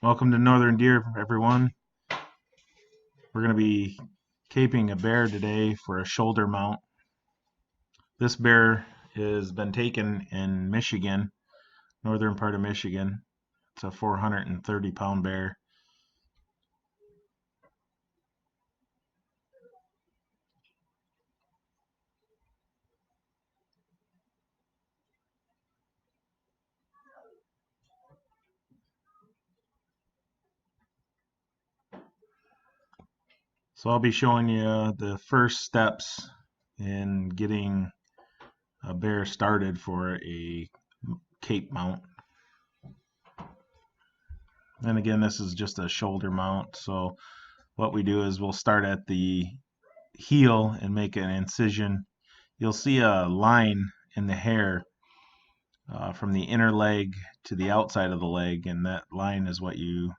Welcome to Northern Deer, everyone. We're going to be caping a bear today for a shoulder mount. This bear has been taken in Michigan, northern part of Michigan. It's a 430-pound bear. So I'll be showing you the first steps in getting a bear started for a cape mount. And again, this is just a shoulder mount. So what we do is we'll start at the heel and make an incision. You'll see a line in the hair from the inner leg to the outside of the leg, and that line is what you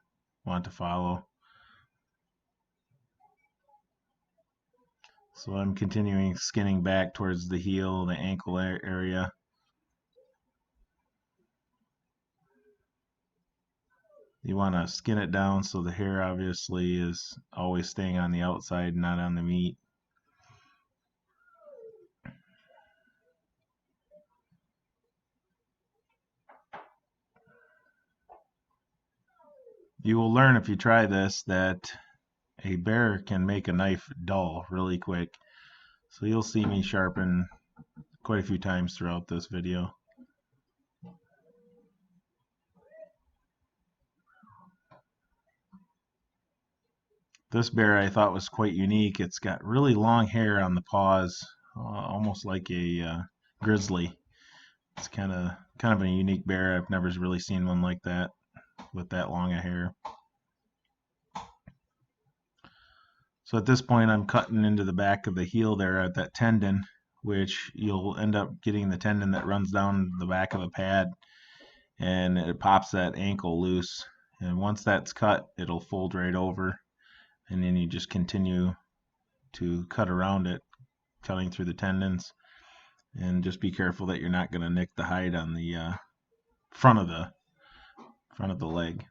want to follow. So I'm continuing skinning back towards the heel, the ankle area. You want to skin it down so the hair obviously is always staying on the outside, not on the meat. You will learn if you try this that a bear can make a knife dull really quick. So you'll see me sharpen quite a few times throughout this video. This bear I thought was quite unique. It's got really long hair on the paws, almost like a grizzly. It's kind of a unique bear. I've never really seen one like that with that long a hair. So at this point I'm cutting into the back of the heel there at that tendon, which you'll end up getting the tendon that runs down the back of the pad, and it pops that ankle loose. And once that's cut, it'll fold right over, and then you just continue to cut around it, cutting through the tendons, and just be careful that you're not going to nick the hide on the front of the leg.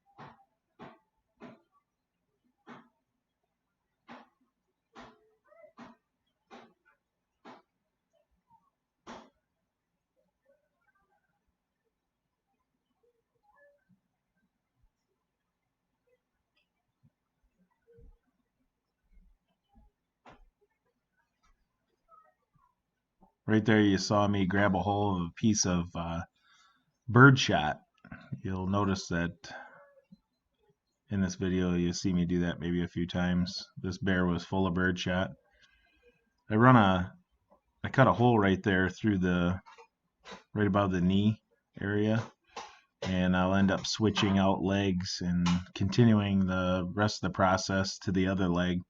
Right there you saw me grab a hold of a piece of bird shot. You'll notice that in this video you see me do that maybe a few times. This bear was full of bird shot. I cut a hole right there through right above the knee area, and I'll end up switching out legs and continuing the rest of the process to the other leg.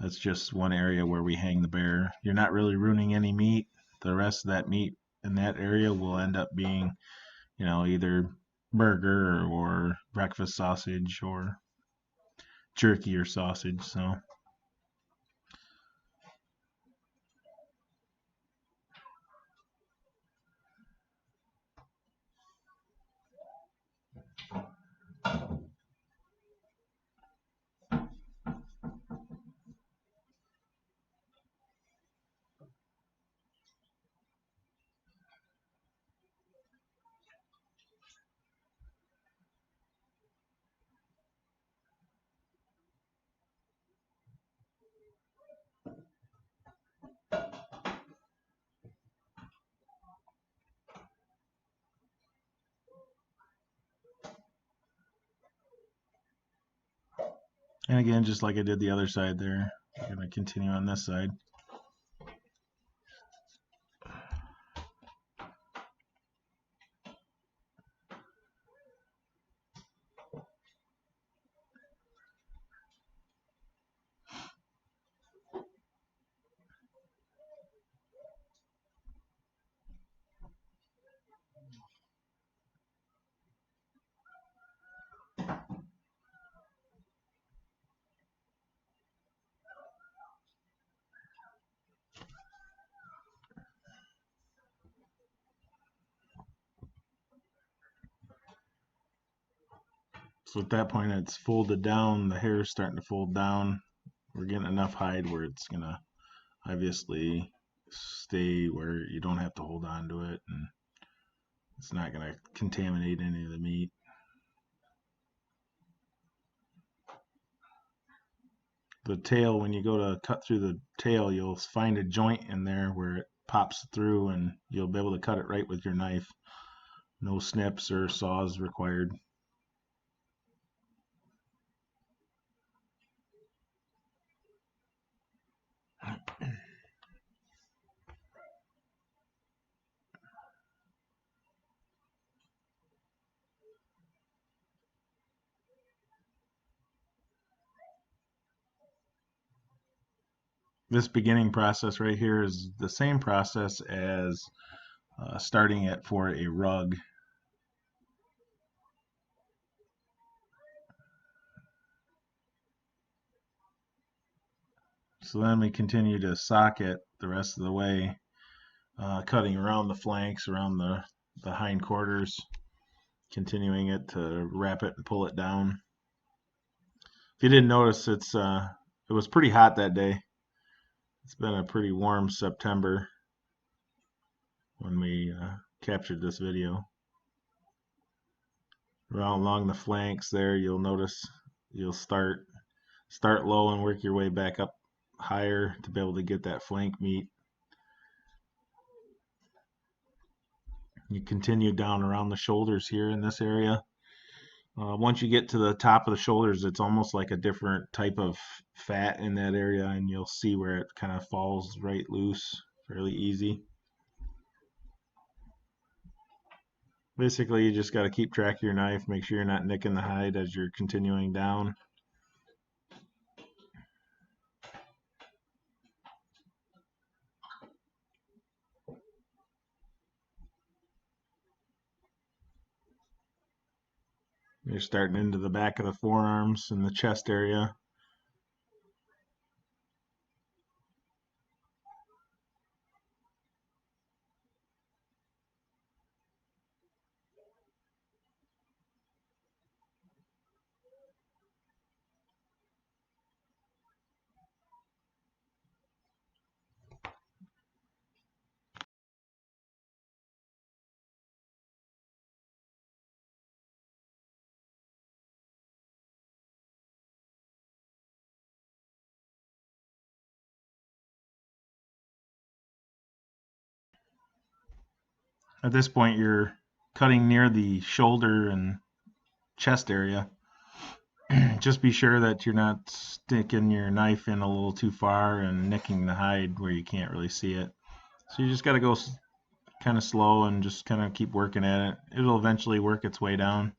That's just one area where we hang the bear. You're not really ruining any meat. The rest of that meat in that area will end up being, either burger or breakfast sausage or jerky or sausage. So and again, just like I did the other side there, I'm going to continue on this side. So at that point, it's folded down. The hair is starting to fold down. We're getting enough hide where it's gonna obviously stay where you don't have to hold on to it, and it's not gonna contaminate any of the meat. The tail, when you go to cut through the tail, you'll find a joint in there where it pops through, and you'll be able to cut it right with your knife. No snips or saws required. This beginning process right here is the same process as starting it for a rug. So then we continue to sock it the rest of the way, cutting around the flanks, around the hindquarters, continuing it to wrap it and pull it down. If you didn't notice, it was pretty hot that day. It's been a pretty warm September when we captured this video. Around along the flanks there, you'll notice you'll start low and work your way back up higher to be able to get that flank meat. You continue down around the shoulders here in this area. Once you get to the top of the shoulders, it's almost like a different type of fat in that area, and you'll see where it kind of falls right loose fairly easy. Basically, you just got to keep track of your knife, make sure you're not nicking the hide as you're continuing down. You're starting into the back of the forearms and the chest area. At this point, you're cutting near the shoulder and chest area. Just be sure that you're not sticking your knife in a little too far and nicking the hide where you can't really see it. So you just got to go kind of slow and just kind of keep working at it. It'll eventually work its way down.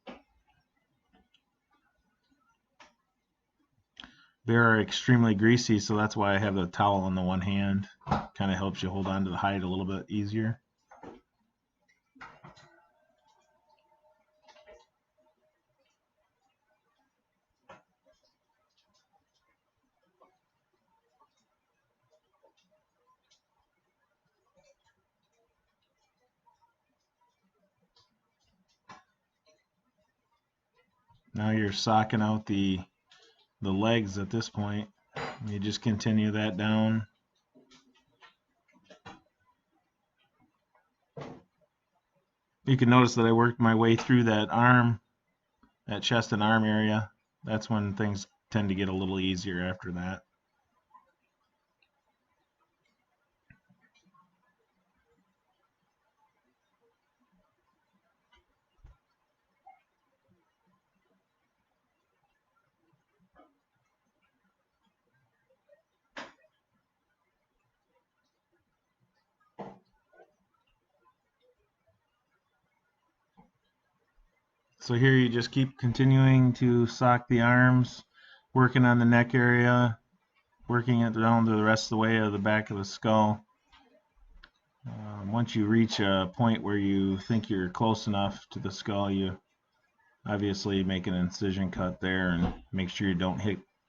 They are extremely greasy, so that's why I have the towel in the one hand. Kind of helps you hold on to the hide a little bit easier. Now you're socking out the legs at this point. You just continue that down. You can notice that I worked my way through that arm, that chest and arm area. That's when things tend to get a little easier after that. So here you just keep continuing to sock the arms, working on the neck area, working it down to the rest of the way of the back of the skull. Once you reach a point where you think you're close enough to the skull, you obviously make an incision cut there and make sure you don't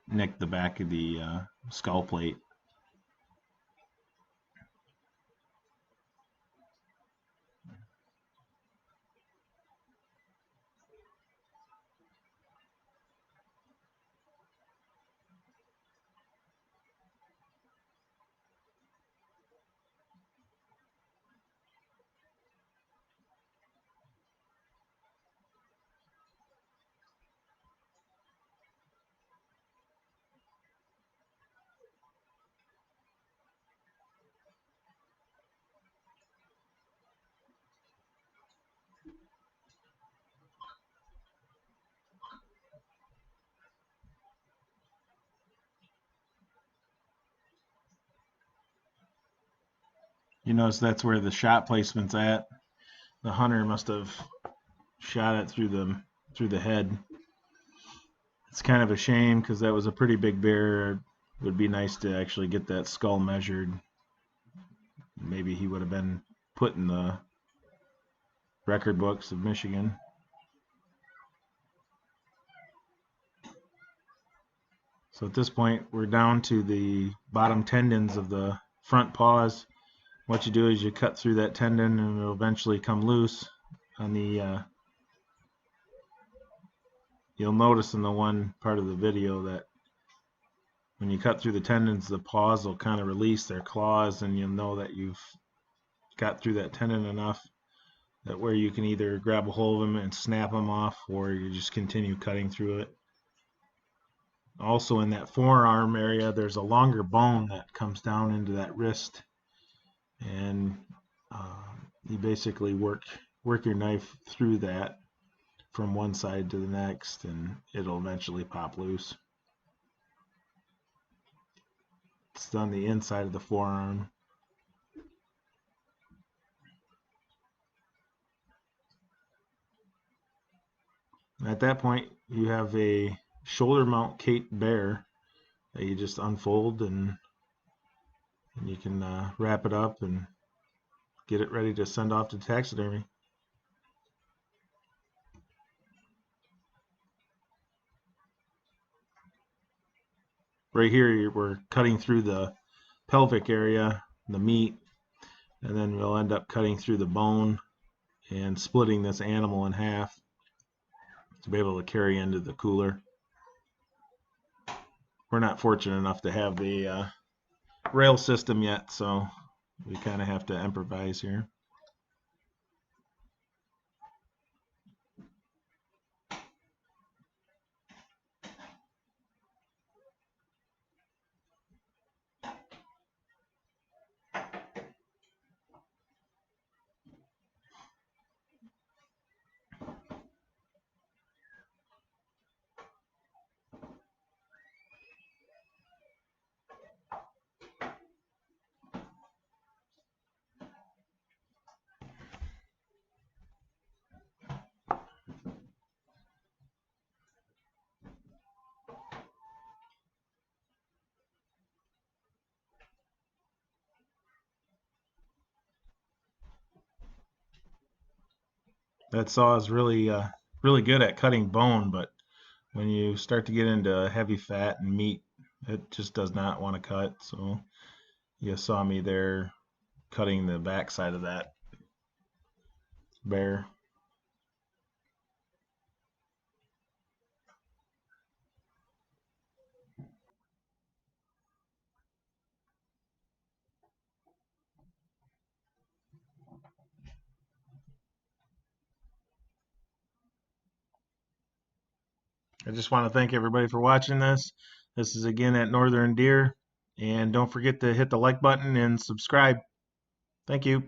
nick the back of the skull plate. You notice that's where the shot placement's at. The hunter must have shot it through the head. It's kind of a shame because that was a pretty big bear. It would be nice to actually get that skull measured. Maybe he would have been put in the record books of Michigan. So at this point, we're down to the bottom tendons of the front paws. What you do is you cut through that tendon and it'll eventually come loose on the you'll notice in the one part of the video that when you cut through the tendons, the paws will kind of release their claws, and you'll know that you've got through that tendon enough that where you can either grab a hold of them and snap them off, or you just continue cutting through it. Also in that forearm area, there's a longer bone that comes down into that wrist, and you basically work your knife through that from one side to the next, and it'll eventually pop loose. It's on the inside of the forearm. At that point, you have a shoulder mount Cape bear that you just unfold, and you can wrap it up and get it ready to send off to taxidermy. Right here, we're cutting through the pelvic area, the meat, and then we'll end up cutting through the bone and splitting this animal in half to be able to carry into the cooler. We're not fortunate enough to have the rail system yet, so we kind of have to improvise here. That saw is really good at cutting bone, but when you start to get into heavy fat and meat, it just does not want to cut. So you saw me there cutting the backside of that bear. I just want to thank everybody for watching this. This is again at Northern Deer, and don't forget to hit the like button and subscribe. Thank you.